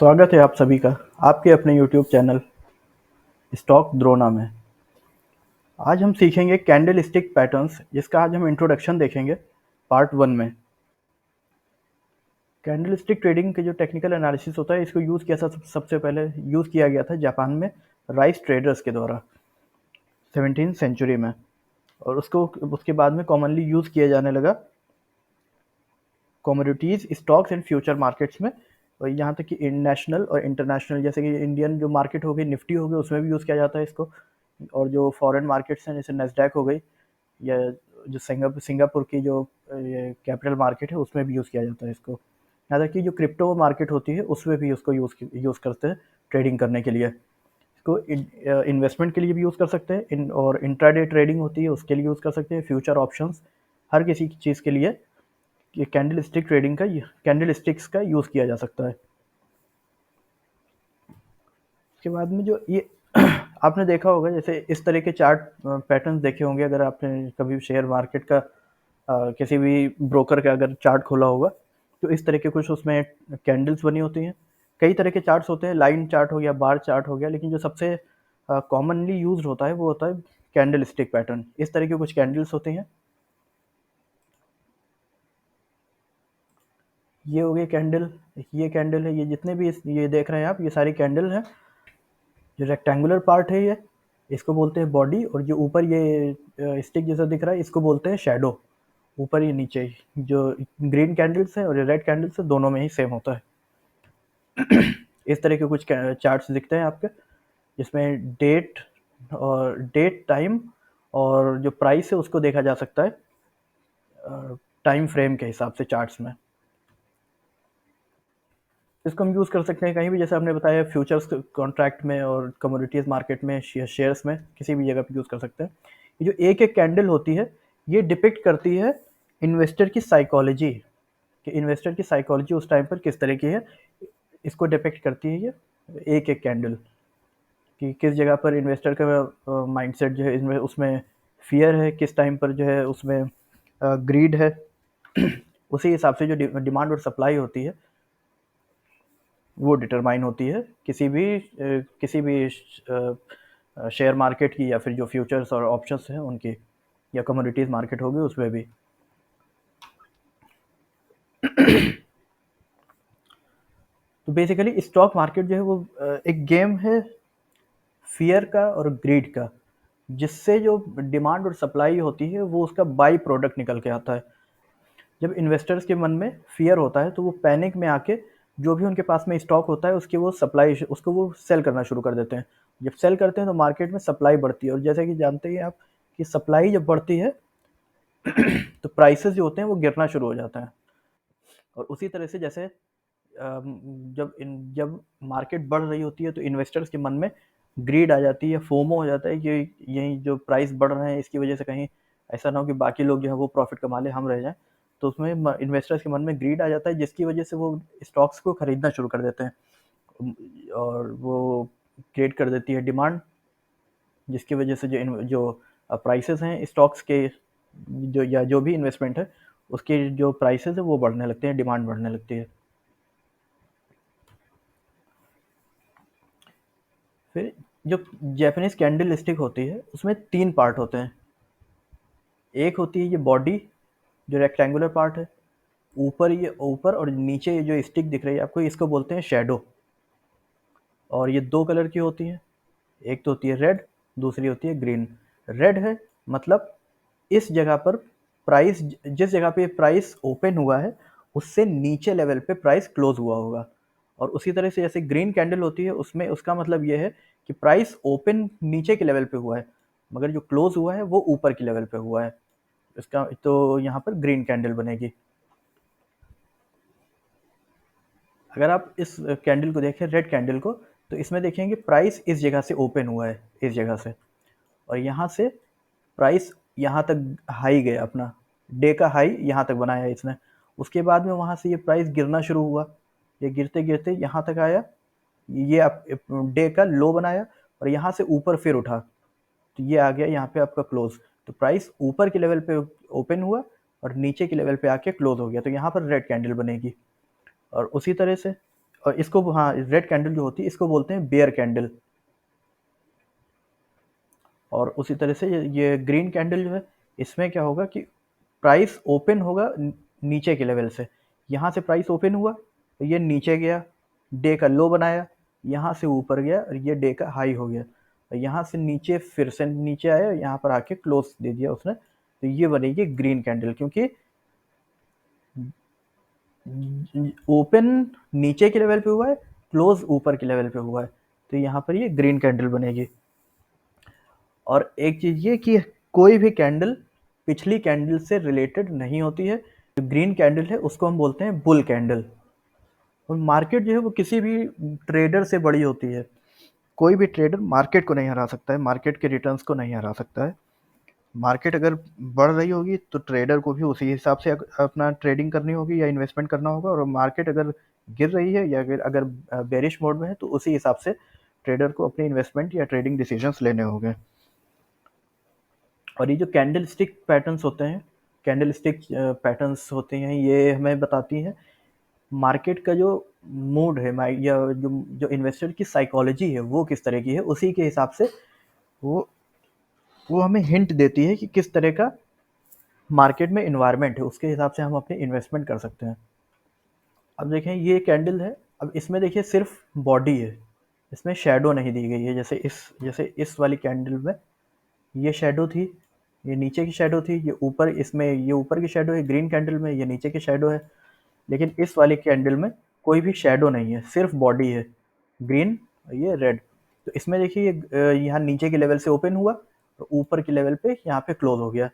स्वागत है आप सभी का आपके अपने YouTube चैनल स्टॉक द्रोना में। आज हम सीखेंगे कैंडल स्टिक पैटर्न्स, जिसका आज हम इंट्रोडक्शन देखेंगे पार्ट 1 में। कैंडल स्टिक ट्रेडिंग के जो टेक्निकल एनालिसिस होता है, इसको यूज़ किया था सबसे पहले यूज़ किया गया था जापान में राइस ट्रेडर्स के द्वारा 17th सेंचुरी में, और उसके बाद में कॉमनली यूज़ किया जाने लगा commodities, stocks and future markets में। और यहाँ तक कि नेशनल और इंटरनेशनल, जैसे कि इंडियन जो मार्केट हो गई, निफ्टी हो गई, उसमें भी यूज़ किया जाता है इसको। और जो फॉरेन मार्केट्स हैं जैसे नैस्डैक हो गई, या जो सिंगापुर की जो ये कैपिटल मार्केट है, उसमें भी यूज़ किया जाता है इसको। यहाँ तक कि जो क्रिप्टो मार्केट होती है उसमें भी उसको यूज़ करते हैं ट्रेडिंग करने के लिए। इसको इन्वेस्टमेंट के लिए भी यूज़ कर सकते हैं, और इंट्राडे ट्रेडिंग होती है उसके लिए यूज़ कर सकते हैं, फ्यूचर ऑप्शंस, हर किसी चीज़ के लिए ये कैंडल स्टिक्स का यूज़ किया जा सकता है। उसके बाद में जो ये आपने देखा होगा, जैसे इस तरह के चार्ट पैटर्न्स देखे होंगे अगर आपने कभी शेयर मार्केट का किसी भी ब्रोकर का अगर चार्ट खोला होगा, तो इस तरह के कुछ उसमें कैंडल्स बनी होती हैं। कई तरह के चार्ट्स होते हैं, लाइन चार्ट हो गया, बार चार्ट हो गया, लेकिन जो सबसे कॉमनली यूज्ड होता है वो होता है कैंडल स्टिक पैटर्न। इस तरह के कुछ कैंडल्स होते हैं। ये हो गए कैंडल, ये कैंडल है, ये जितने भी ये देख रहे हैं आप, ये सारी कैंडल हैं। जो रेक्टेंगुलर पार्ट है ये, इसको बोलते हैं बॉडी, और जो ऊपर ये स्टिक जैसा दिख रहा है, इसको बोलते हैं शैडो। ऊपर ये नीचे जो ग्रीन कैंडल्स है और ये रेड कैंडल्स है, दोनों में ही सेम होता है। इस तरह के कुछ चार्ट्स दिखते हैं आपके, जिसमें डेट टाइम और जो प्राइस है उसको देखा जा सकता है टाइम फ्रेम के हिसाब से चार्ट्स में। इसको हम यूज़ कर सकते हैं कहीं भी, जैसे आपने बताया फ्यूचर्स कॉन्ट्रैक्ट में और कमोडिटीज़ मार्केट में, शेयर्स में, किसी भी जगह पे यूज़ कर सकते हैं। ये जो एक एक कैंडल होती है, ये डिपिक्ट करती है इन्वेस्टर की साइकोलॉजी, कि इन्वेस्टर की साइकोलॉजी उस टाइम पर किस तरह की है, इसको डिपिक्ट करती है ये एक एक कैंडल, कि किस जगह पर इन्वेस्टर का माइंडसेट जो है, उसमें फियर है, किस टाइम पर जो है उसमें ग्रीड है। उसी हिसाब से जो डिमांड और सप्लाई होती है वो डिटरमाइन होती है किसी भी शेयर मार्केट की, या फिर जो फ्यूचर्स और ऑप्शंस हैं उनकी, या कमोडिटीज़ मार्केट होगी उसमें भी। तो बेसिकली स्टॉक मार्केट जो है वो एक गेम है फियर का और ग्रीड का, जिससे जो डिमांड और सप्लाई होती है वो उसका बाई प्रोडक्ट निकल के आता है। जब इन्वेस्टर्स के मन में फियर होता है तो वो पैनिक में आके जो भी उनके पास में स्टॉक होता है उसको वो सेल करना शुरू कर देते हैं। जब सेल करते हैं तो मार्केट में सप्लाई बढ़ती है, और जैसे कि जानते ही आप कि सप्लाई जब बढ़ती है तो प्राइसेस जो होते हैं वो गिरना शुरू हो जाता है। और उसी तरह से जैसे जब मार्केट बढ़ रही होती है तो इन्वेस्टर्स के मन में ग्रीड आ जाती है, फोमो हो जाता है कि यही जो प्राइस बढ़ रहे हैं इसकी वजह से कहीं ऐसा ना हो कि बाकी लोग जो है वो प्रॉफिट कमा ले, हम रह जाएं। तो उसमें इन्वेस्टर्स के मन में ग्रीड आ जाता है, जिसकी वजह से वो स्टॉक्स को खरीदना शुरू कर देते हैं, और वो क्रिएट कर देती है डिमांड, जिसकी वजह से जो प्राइसेस हैं स्टॉक्स के, जो भी इन्वेस्टमेंट है उसके जो प्राइसेस है वो बढ़ने लगते हैं, डिमांड बढ़ने लगती है। फिर जो जैपनीज कैंडल स्टिक होती है उसमें 3 पार्ट होते हैं। एक होती है ये बॉडी, जो रेक्टेंगुलर पार्ट है। ऊपर और नीचे ये जो स्टिक दिख रही है आपको, इसको बोलते हैं शैडो। और ये 2 कलर की होती है, एक तो होती है रेड, दूसरी होती है ग्रीन। रेड है मतलब इस जगह पर प्राइस, जिस जगह पे प्राइस ओपन हुआ है उससे नीचे लेवल पे प्राइस क्लोज हुआ होगा। और उसी तरह से जैसे ग्रीन कैंडल होती है उसमें उसका मतलब ये है कि प्राइस ओपन नीचे के लेवल पे हुआ है, मगर जो क्लोज हुआ है वो ऊपर के लेवल पे हुआ है। इसका तो यहाँ पर ग्रीन कैंडल बनेगी। अगर आप इस कैंडल को देखें, रेड कैंडल को, तो इसमें देखेंगे प्राइस इस जगह से ओपन हुआ है, इस जगह से, और यहाँ से प्राइस यहाँ तक हाई गया, अपना डे का हाई यहाँ तक बनाया है इसने। उसके बाद में वहाँ से ये प्राइस गिरना शुरू हुआ, ये गिरते गिरते यहाँ तक आया, ये आप डे का लो बनाया, और यहाँ से ऊपर फिर उठा, तो ये आ गया यहाँ पे आपका क्लोज। तो प्राइस ऊपर के लेवल पे ओपन हुआ और नीचे के लेवल पे आके क्लोज हो गया, तो यहाँ पर रेड कैंडल बनेगी। और उसी तरह से और इसको हाँ रेड कैंडल जो होती है इसको बोलते हैं बेयर कैंडल। और उसी तरह से ये ग्रीन कैंडल जो है इसमें क्या होगा कि प्राइस ओपन होगा नीचे के लेवल से, यहाँ से प्राइस ओपन हुआ तो ये नीचे गया, डे का लो बनाया, यहाँ से ऊपर गया और ये डे का हाई हो गया, और यहाँ से नीचे फिर से नीचे आया, यहाँ पर आके क्लोज दे दिया उसने, तो ये बनेगी ग्रीन कैंडल, क्योंकि ओपन नीचे के लेवल पे हुआ है, क्लोज ऊपर के लेवल पे हुआ है, तो यहाँ पर ये ग्रीन कैंडल बनेगी। और एक चीज़ ये कि कोई भी कैंडल पिछली कैंडल से रिलेटेड नहीं होती है। जो ग्रीन कैंडल है उसको हम बोलते हैं बुल कैंडल। और मार्केट जो है वो किसी भी ट्रेडर से बड़ी होती है, कोई भी ट्रेडर मार्केट को नहीं हरा सकता है, मार्केट के रिटर्न्स को नहीं हरा सकता है। मार्केट अगर बढ़ रही होगी तो ट्रेडर को भी उसी हिसाब से अपना ट्रेडिंग करनी होगी या इन्वेस्टमेंट करना होगा, और मार्केट अगर गिर रही है या अगर बेरिश मोड में है तो उसी हिसाब से ट्रेडर को अपनी इन्वेस्टमेंट या ट्रेडिंग डिसीजंस लेने होंगे। और ये जो कैंडल स्टिक पैटर्न्स होते हैं, कैंडल स्टिक पैटर्न्स होते हैं, ये हमें बताती हैं मार्केट का जो मूड है, या जो जो इन्वेस्टर की साइकोलॉजी है वो किस तरह की है, उसी के हिसाब से वो वो हमें हिंट देती है कि किस तरह का मार्केट में इन्वायरमेंट है, उसके हिसाब से हम अपनी इन्वेस्टमेंट कर सकते हैं। अब देखें ये कैंडल है, अब इसमें देखिए सिर्फ बॉडी है, इसमें शेडो नहीं दी गई है। जैसे इस वाली कैंडल में ये शेडो थी, ये नीचे की शेडो थी, ये ऊपर, इसमें ये ऊपर की शेडो है, ग्रीन कैंडल में ये नीचे की शेडो है। लेकिन इस वाली कैंडल में कोई भी शेडो नहीं है, सिर्फ बॉडी है, ग्रीन, ये रेड। तो इसमें देखिए ये यहाँ नीचे के लेवल से ओपन हुआ और ऊपर के लेवल पे यहाँ पे क्लोज हो गया।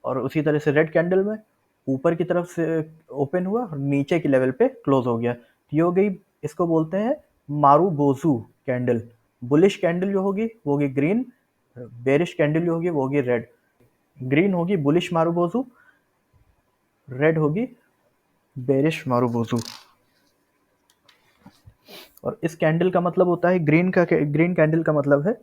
और उसी तरह से रेड कैंडल में ऊपर की तरफ से ओपन हुआ और नीचे के लेवल पे क्लोज हो गया। तो ये हो गई, इसको बोलते हैं मारूबोजू कैंडल। बुलिश कैंडल जो होगी वो होगी ग्रीन, बेरिश कैंडल जो होगी वो होगी रेड। ग्रीन होगी बुलिश मारूबोजू, रेड होगी बेरिश मारूबोजू। और इस कैंडल का मतलब होता है, ग्रीन कैंडल का मतलब है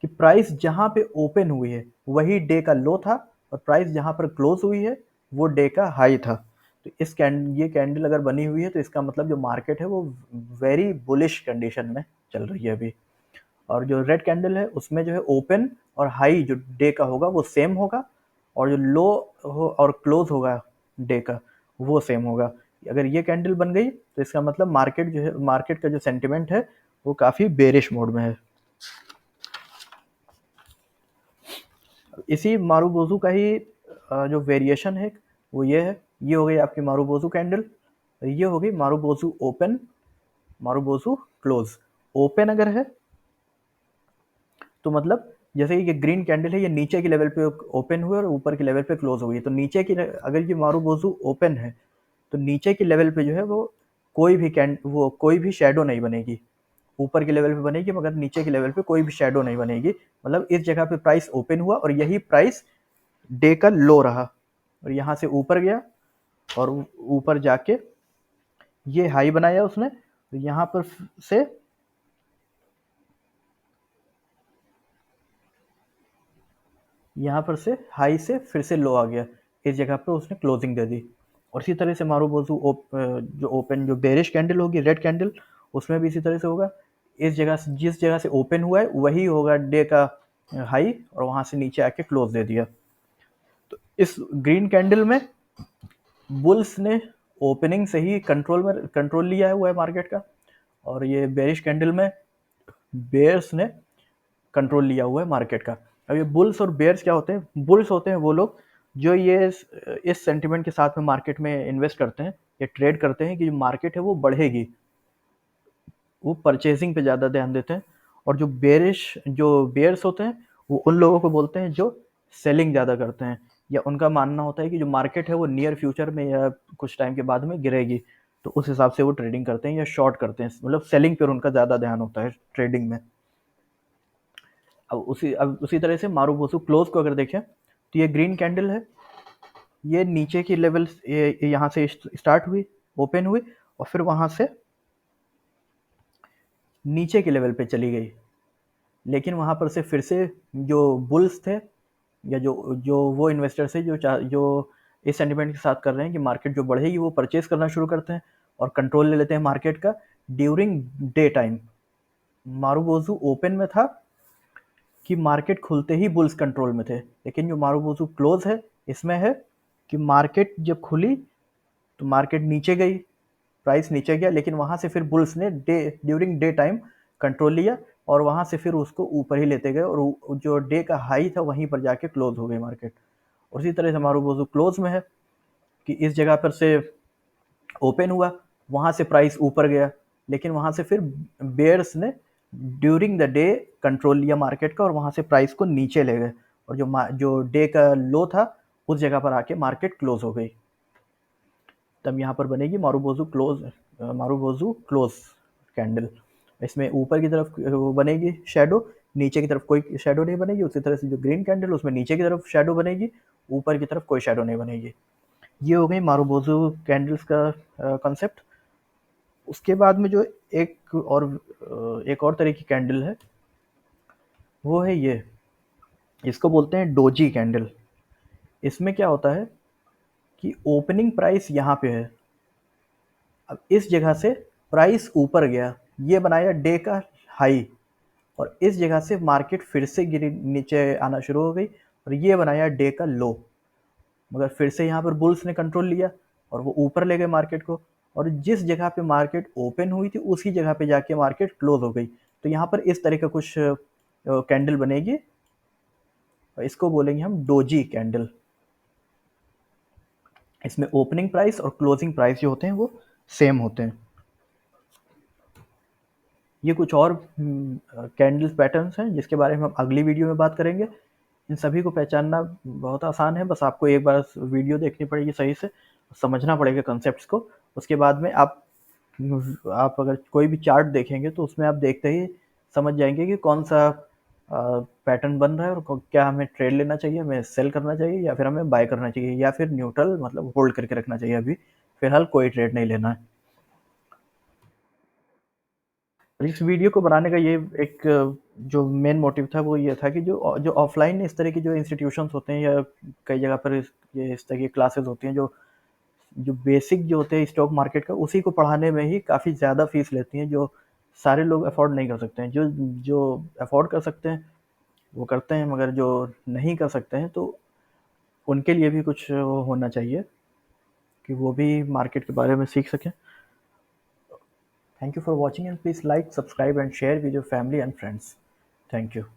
कि प्राइस जहां पे ओपन हुई है वही डे का लो था, और प्राइस जहां पर क्लोज हुई है वो डे का हाई था। तो ये कैंडल अगर बनी हुई है तो इसका मतलब जो मार्केट है वो वेरी बुलिश कंडीशन में चल रही है अभी। और जो रेड कैंडल है उसमें जो है ओपन और हाई जो डे का होगा वो सेम होगा, और जो लो हो और क्लोज होगा डे का वो सेम होगा। अगर ये कैंडल बन गई तो इसका मतलब मार्केट जो है, मार्केट का जो सेंटिमेंट है वो काफ़ी बेरिश मोड में है। इसी मारूबोजू का ही जो वेरिएशन है वो ये है, ये हो गई आपकी मारूबोजू कैंडल, ये हो गई marubozu open, marubozu close. Open अगर है तो मतलब जैसे ये ग्रीन कैंडल है, ये नीचे के लेवल पे ओपन हुई और ऊपर के लेवल पे क्लोज हुई, तो नीचे की अगर ये मारूबोजू ओपन है तो नीचे के लेवल पे जो है वो कोई भी शेडो नहीं बनेगी, ऊपर के लेवल पे बनेगी मगर नीचे के लेवल पे कोई भी शेडो नहीं बनेगी। मतलब इस जगह पे प्राइस ओपन हुआ और यही प्राइस डे का लो रहा, और यहाँ से ऊपर गया और ऊपर जाके ये हाई बनाया उसने, तो यहाँ पर से हाई से फिर से लो आ गया, इस जगह पे उसने क्लोजिंग दे दी। और इसी तरह से मारूबोजू जो बेरिश कैंडल होगी, रेड कैंडल, उसमें भी इसी तरह से होगा। जिस जगह से ओपन हुआ है वही होगा डे का हाई, और वहां से नीचे आके क्लोज दे दिया। तो इस ग्रीन कैंडल में बुल्स ने ओपनिंग से ही कंट्रोल लिया हुआ है मार्केट का, और ये बेरिश कैंडल में बेयर्स ने कंट्रोल लिया हुआ है मार्केट का। अब ये बुल्स और बेयर्स क्या होते हैं? बुल्स होते हैं वो लोग जो ये इस सेंटिमेंट के साथ में मार्केट में इन्वेस्ट करते हैं या ट्रेड करते हैं कि जो मार्केट है वो बढ़ेगी, वो परचेजिंग पे ज़्यादा ध्यान देते हैं। और जो बेयर्स होते हैं वो उन लोगों को बोलते हैं जो सेलिंग ज़्यादा करते हैं, या उनका मानना होता है कि जो मार्केट है वो नियर फ्यूचर में या कुछ टाइम के बाद में गिरेगी, तो उस हिसाब से वो ट्रेडिंग करते हैं या शॉर्ट करते हैं, मतलब सेलिंग पर उनका ज़्यादा ध्यान होता है ट्रेडिंग में। अब उसी तरह से मारूबोसू क्लोज को अगर देखें तो ये ग्रीन कैंडल है, ये नीचे की लेवल यहाँ से स्टार्ट हुई, ओपन हुई, और फिर वहाँ से नीचे के लेवल पे चली गई। लेकिन वहाँ पर से फिर से जो बुल्स थे या जो जो वो इन्वेस्टर्स थे जो इस सेंटिमेंट के साथ कर रहे हैं कि मार्केट जो बढ़ेगी वो परचेज करना शुरू करते हैं, और कंट्रोल ले लेते हैं मार्केट का during day time. Marubozu open में था कि मार्केट खुलते ही बुल्स कंट्रोल में थे, लेकिन जो मारुबोजू क्लोज है इसमें है कि मार्केट जब खुली तो मार्केट नीचे गई, प्राइस नीचे गया, लेकिन वहां से फिर बुल्स ने ड्यूरिंग डे टाइम कंट्रोल लिया और वहां से फिर उसको ऊपर ही लेते गए और जो डे का हाई था वहीं पर जाके क्लोज हो गई मार्केट। और इसी तरह से मारुबोजू क्लोज में है कि इस जगह पर से ओपन हुआ, वहां से प्राइस ऊपर गया, लेकिन वहां से फिर बेयर्स ने ड्यूरिंग द डे कंट्रोल लिया मार्केट का और वहां से प्राइस को नीचे ले गए और जो डे का लो था उस जगह पर आके मार्केट क्लोज हो गई। तब यहाँ पर बनेगी मारुबोजू क्लोज कैंडल। इसमें ऊपर की तरफ वो बनेगी शेडो, नीचे की तरफ कोई शेडो नहीं बनेगी। उसी तरह से जो ग्रीन कैंडल उसमें नीचे की तरफ शेडो बनेगी, ऊपर की तरफ कोई शेडो नहीं बनेगी। ये हो गई मारुबोजू कैंडल्स का कॉन्सेप्ट। उसके बाद में जो एक और तरह की कैंडल है वो है ये, इसको बोलते हैं डोजी कैंडल। इसमें क्या होता है कि ओपनिंग प्राइस यहाँ पे है, अब इस जगह से प्राइस ऊपर गया, ये बनाया डे का हाई और इस जगह से मार्केट फिर से गिरी, नीचे आना शुरू हो गई और ये बनाया डे का लो। मगर फिर से यहाँ पर बुल्स ने कंट्रोल लिया और वो ऊपर ले गए मार्केट को और जिस जगह पे मार्केट ओपन हुई थी उसी जगह पे जाके मार्केट क्लोज हो गई। तो यहाँ पर इस तरह का कुछ कैंडल बनेगी, इसको बोलेंगे हम डोजी कैंडल। इसमें ओपनिंग प्राइस और क्लोजिंग प्राइस जो होते हैं वो सेम होते हैं। ये कुछ और कैंडल्स पैटर्न्स हैं जिसके बारे में हम अगली वीडियो में बात करेंगे। इन सभी को पहचानना बहुत आसान है, बस आपको एक बार वीडियो देखनी पड़ेगी सही से, समझना पड़ेगा कंसेप्ट्स को। उसके बाद में आप अगर कोई भी चार्ट देखेंगे तो उसमें आप देखते ही समझ जाएंगे कि कौन सा पैटर्न बन रहा है और क्या हमें ट्रेड लेना चाहिए, हमें सेल करना चाहिए या फिर हमें बाय करना चाहिए या फिर न्यूट्रल मतलब होल्ड करके रखना चाहिए। अभी फिलहाल कोई ट्रेड नहीं लेना है। इस वीडियो को बनाने का ये एक जो मेन मोटिव था वो ये था कि जो जो ऑफलाइन इस तरह की जो इंस्टीट्यूशंस होते हैं या कई जगह पर ये इस तरह की क्लासेस होती हैं जो जो बेसिक जो होते हैं स्टॉक मार्केट का, उसी को पढ़ाने में ही काफ़ी ज़्यादा फीस लेती हैं, जो सारे लोग अफोर्ड नहीं कर सकते हैं। जो जो अफोर्ड कर सकते हैं वो करते हैं, मगर जो नहीं कर सकते हैं तो उनके लिए भी कुछ वो होना चाहिए कि वो भी मार्केट के बारे में सीख सकें। Thank you for watching and please like, subscribe and share with your family and friends. Thank you.